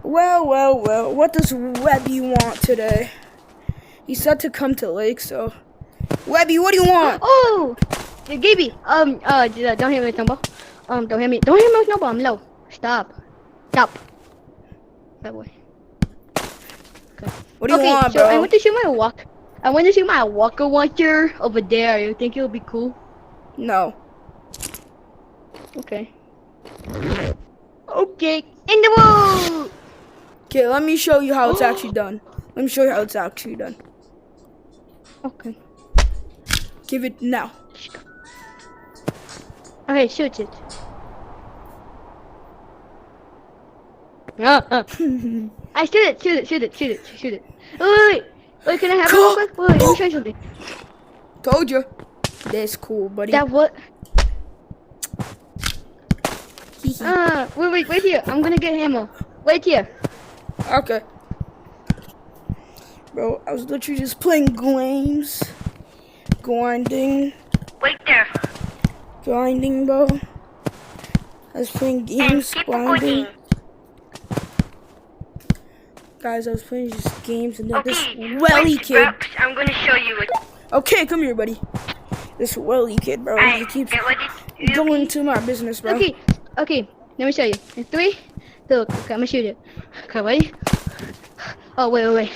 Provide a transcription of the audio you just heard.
Well. What does Webby want today? He said to come to Lake, so. Webby, what do you want? Oh, Gaby. Don't hit me with snowball. Don't hit me with snowball. I'm low. Stop. That way. Okay. What do you want, so bro? I want to shoot my walker launcher over there. You think it'll be cool? No. Okay. Okay. In the wall. Okay, let me show you how it's actually done. Okay. Give it now. Okay, shoot it. I shoot it. Wait, can I have it real quick? Wait, let me show you something. Told you. That's cool, buddy. That what? Wait here. I'm gonna get ammo. Wait here. Okay. Bro, I was literally just playing games. Grinding, Wait there. bro. I was playing games, grinding. Guys, I was playing just games, and then this welly kid. I'm gonna show you it. Okay, come here, buddy. This welly kid, bro. He keeps going into my business, bro. Okay. Let me show you. In 3, 2. Okay, I'm gonna shoot it. Okay, ready? Oh, wait.